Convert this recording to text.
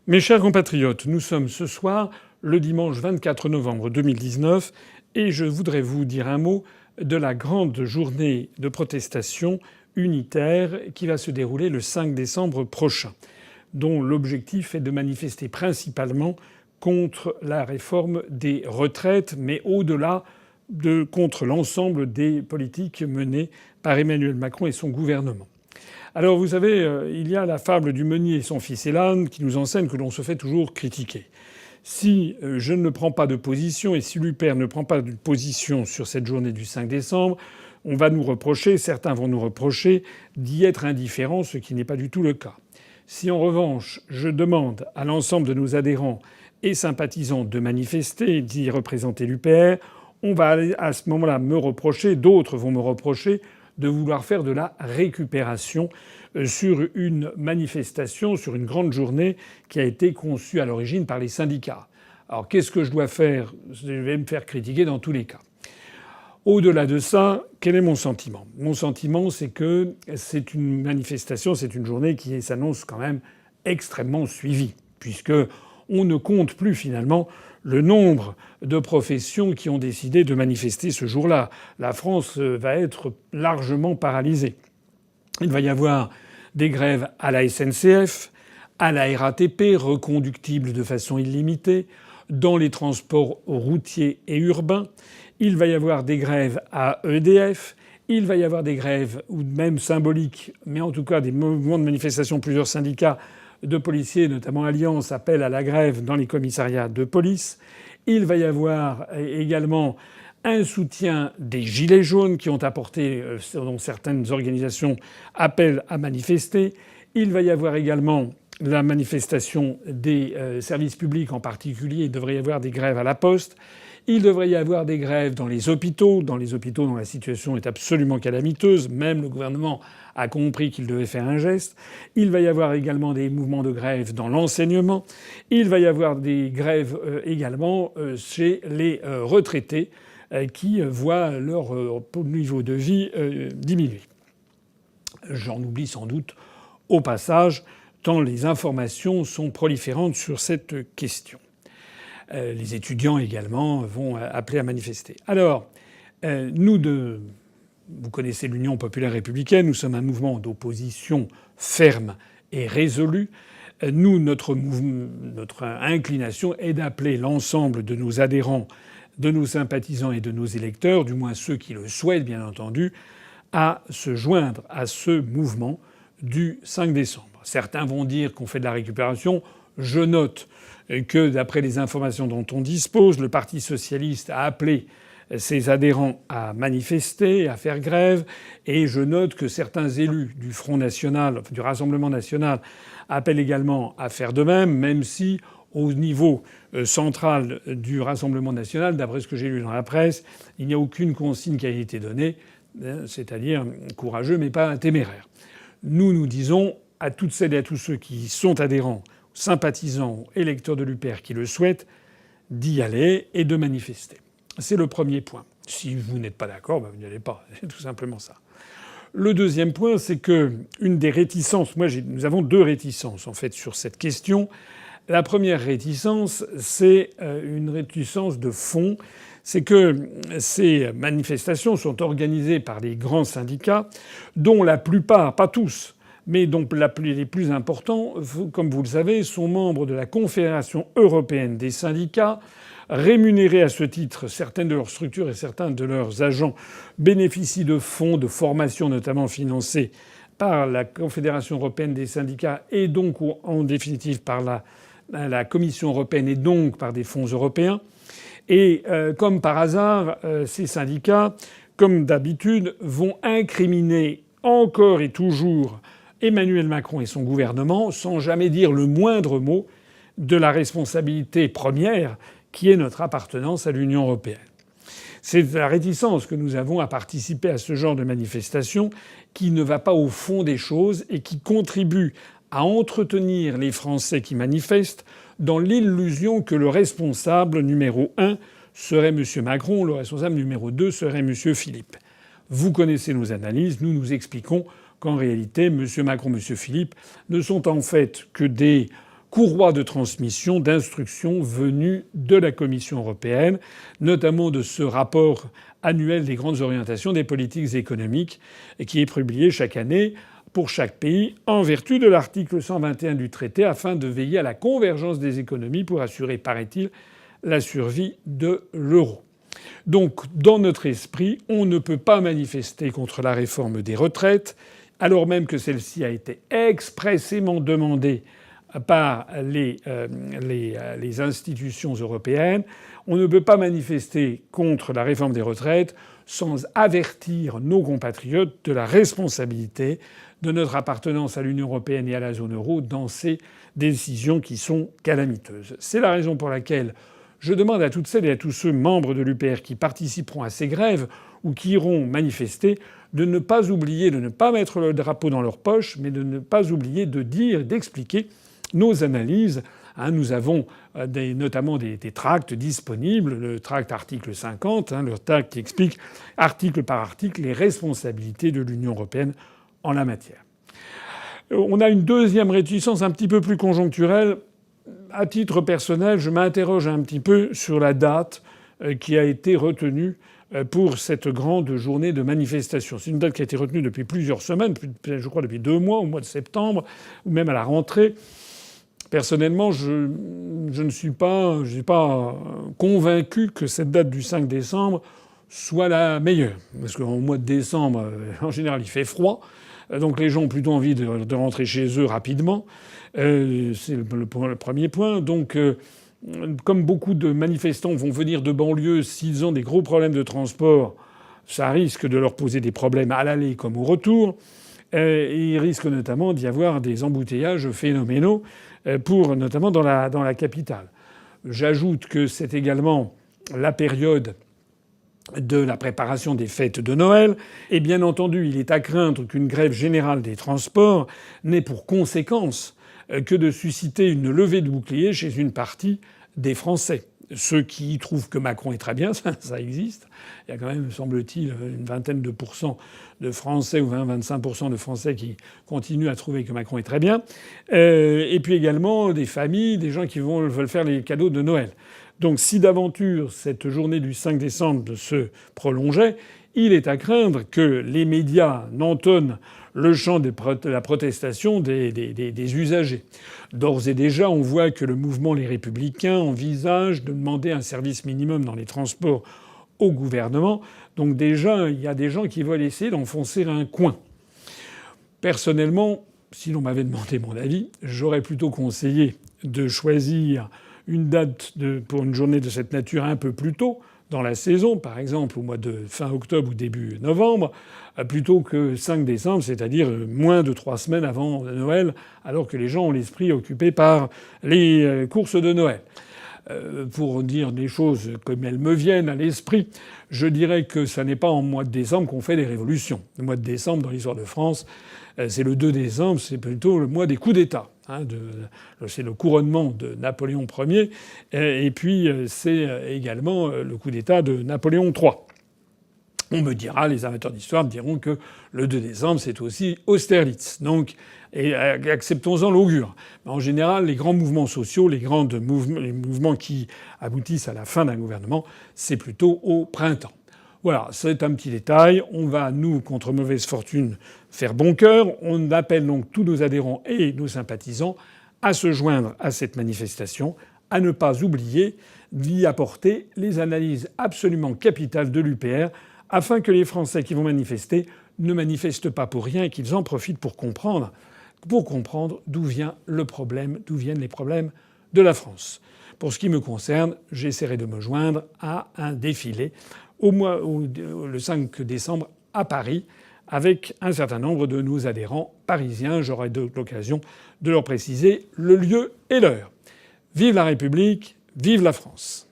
Mes chers compatriotes, nous sommes ce soir le dimanche 24 novembre 2019 et je voudrais vous dire un mot de la grande journée de protestation unitaire qui va se dérouler le 5 décembre prochain, dont l'objectif est de manifester principalement contre la réforme des retraites, mais au-delà contre l'ensemble des politiques menées par Emmanuel Macron et son gouvernement. Alors vous savez, il y a la fable du meunier et son fils et l'âne qui nous enseigne que l'on se fait toujours critiquer. Si je ne prends pas de position et si l'UPR ne prend pas de position sur cette journée du 5 décembre, on va nous reprocher, certains vont nous reprocher d'y être indifférents, ce qui n'est pas du tout le cas. Si en revanche je demande à l'ensemble de nos adhérents et sympathisants de manifester, d'y représenter l'UPR, on va à ce moment-là me reprocher, d'autres vont me reprocher de vouloir faire de la récupération sur une manifestation, sur une grande journée qui a été conçue à l'origine par les syndicats. Alors qu'est-ce que je dois faire ? Je vais me faire critiquer dans tous les cas. Au-delà de ça, quel est mon sentiment ? Mon sentiment, c'est que c'est une manifestation, c'est une journée qui s'annonce quand même extrêmement suivie, puisque on ne compte plus finalement le nombre de professions qui ont décidé de manifester ce jour-là. La France va être largement paralysée. Il va y avoir des grèves à la SNCF, à la RATP, reconductibles de façon illimitée, dans les transports routiers et urbains. Il va y avoir des grèves à EDF. Il va y avoir des grèves, ou même symboliques, mais en tout cas des mouvements de manifestation, plusieurs syndicats de policiers, notamment Alliance, appellent à la grève dans les commissariats de police. Il va y avoir également un soutien des Gilets jaunes qui ont apporté, dont certaines organisations appellent à manifester. Il va y avoir également la manifestation des services publics, en particulier. Il devrait y avoir des grèves à la Poste. Il devrait y avoir des grèves dans les hôpitaux dont la situation est absolument calamiteuse. Même le gouvernement a compris qu'il devait faire un geste. Il va y avoir également des mouvements de grève dans l'enseignement. Il va y avoir des grèves également chez les retraités qui voient leur niveau de vie diminuer. J'en oublie sans doute au passage, tant les informations sont proliférantes sur cette question. Les étudiants également vont appeler à manifester. Alors, vous connaissez l'Union populaire républicaine, nous sommes un mouvement d'opposition ferme et résolu. Nous, notre inclination est d'appeler l'ensemble de nos adhérents, de nos sympathisants et de nos électeurs, du moins ceux qui le souhaitent bien entendu, à se joindre à ce mouvement du 5 décembre. Certains vont dire qu'on fait de la récupération. Je note que, d'après les informations dont on dispose, le Parti socialiste a appelé ses adhérents à manifester, à faire grève, et je note que certains élus du Front national, du Rassemblement national, appellent également à faire de même, même si, au niveau central du Rassemblement national, d'après ce que j'ai lu dans la presse, il n'y a aucune consigne qui a été donnée, c'est-à-dire courageux mais pas téméraire. Nous disons à toutes celles et à tous ceux qui sont adhérents, sympathisants, électeurs de l'UPR qui le souhaitent, d'y aller et de manifester. C'est le premier point. Si vous n'êtes pas d'accord, vous n'y allez pas. C'est tout simplement ça. Le deuxième point, c'est que une des réticences, nous avons deux réticences en fait sur cette question. La première réticence, c'est une réticence de fond. C'est que ces manifestations sont organisées par les grands syndicats, dont la plupart, pas tous, mais dont les plus importants, comme vous le savez, sont membres de la Confédération européenne des syndicats, rémunérés à ce titre. Certaines de leurs structures et certains de leurs agents bénéficient de fonds de formation, notamment financés par la Confédération européenne des syndicats et donc en définitive par la Commission européenne et donc par des fonds européens. Et comme par hasard, ces syndicats, comme d'habitude, vont incriminer encore et toujours Emmanuel Macron et son gouvernement sans jamais dire le moindre mot de la responsabilité première qui est notre appartenance à l'Union européenne. C'est la réticence que nous avons à participer à ce genre de manifestation qui ne va pas au fond des choses et qui contribue à entretenir les Français qui manifestent dans l'illusion que le responsable numéro 1 serait M. Macron, le responsable numéro 2 serait M. Philippe. Vous connaissez nos analyses, nous nous expliquons qu'en réalité, M. Macron, M. Philippe ne sont en fait que des courroie de transmission d'instructions venues de la Commission européenne, notamment de ce rapport annuel des grandes orientations des politiques économiques qui est publié chaque année pour chaque pays en vertu de l'article 121 du traité afin de veiller à la convergence des économies pour assurer, paraît-il, la survie de l'euro. Donc, dans notre esprit, on ne peut pas manifester contre la réforme des retraites, alors même que celle-ci a été expressément demandée par les institutions européennes. On ne peut pas manifester contre la réforme des retraites sans avertir nos compatriotes de la responsabilité de notre appartenance à l'Union européenne et à la zone euro dans ces décisions qui sont calamiteuses. C'est la raison pour laquelle je demande à toutes celles et à tous ceux membres de l'UPR qui participeront à ces grèves ou qui iront manifester de ne pas oublier, de ne pas mettre le drapeau dans leur poche, mais de ne pas oublier de dire, d'expliquer nos analyses. Nous avons notamment des tracts disponibles, le tract article 50, le tract qui explique article par article les responsabilités de l'Union européenne en la matière. On a une deuxième réticence un petit peu plus conjoncturelle. À titre personnel, je m'interroge un petit peu sur la date qui a été retenue pour cette grande journée de manifestation. C'est une date qui a été retenue depuis plusieurs semaines, je crois depuis 2 mois, au mois de septembre, ou même à la rentrée. Personnellement, je ne suis pas convaincu que cette date du 5 décembre soit la meilleure. Parce qu'au mois de décembre, en général, il fait froid. Donc les gens ont plutôt envie de rentrer chez eux rapidement. C'est le premier point. Donc, comme beaucoup de manifestants vont venir de banlieue, s'ils ont des gros problèmes de transport, ça risque de leur poser des problèmes à l'aller comme au retour. Et il risque notamment d'y avoir des embouteillages phénoménaux, notamment dans la capitale. J'ajoute que c'est également la période de la préparation des fêtes de Noël. Et bien entendu, il est à craindre qu'une grève générale des transports n'ait pour conséquence que de susciter une levée de boucliers chez une partie des Français. Ceux qui trouvent que Macron est très bien, ça existe. Il y a quand même, semble-t-il, une vingtaine de pourcents de Français ou 20-25% de Français qui continuent à trouver que Macron est très bien. Et puis également des familles, des gens qui veulent faire les cadeaux de Noël. Donc si d'aventure cette journée du 5 décembre se prolongeait, il est à craindre que les médias n'entonnent le chant de la protestation des usagers. D'ores et déjà, on voit que le mouvement Les Républicains envisage de demander un service minimum dans les transports au gouvernement. Donc déjà, il y a des gens qui veulent essayer d'enfoncer un coin. Personnellement, si l'on m'avait demandé mon avis, j'aurais plutôt conseillé de choisir une date pour une journée de cette nature un peu plus tôt dans la saison, par exemple au mois de fin octobre ou début novembre, plutôt que 5 décembre, c'est-à-dire moins de 3 semaines avant Noël, alors que les gens ont l'esprit occupé par les courses de Noël. Pour dire des choses comme elles me viennent à l'esprit, je dirais que ça n'est pas en mois de décembre qu'on fait des révolutions. Le mois de décembre, dans l'histoire de France, c'est le 2 décembre, c'est plutôt le mois des coups d'État. C'est le couronnement de Napoléon Ier, et puis c'est également le coup d'État de Napoléon III. On me dira, les amateurs d'histoire me diront que le 2 décembre, c'est aussi Austerlitz. Donc, et acceptons-en l'augure. Mais en général, les grands mouvements sociaux, les mouvements qui aboutissent à la fin d'un gouvernement, c'est plutôt au printemps. Voilà, c'est un petit détail. On va, nous, contre mauvaise fortune, faire bon cœur. On appelle donc tous nos adhérents et nos sympathisants à se joindre à cette manifestation, à ne pas oublier d'y apporter les analyses absolument capitales de l'UPR, afin que les Français qui vont manifester ne manifestent pas pour rien et qu'ils en profitent pour comprendre d'où vient le problème, d'où viennent les problèmes de la France. Pour ce qui me concerne, j'essaierai de me joindre à un défilé le 5 décembre à Paris avec un certain nombre de nos adhérents parisiens. J'aurai l'occasion de leur préciser le lieu et l'heure. Vive la République, vive la France!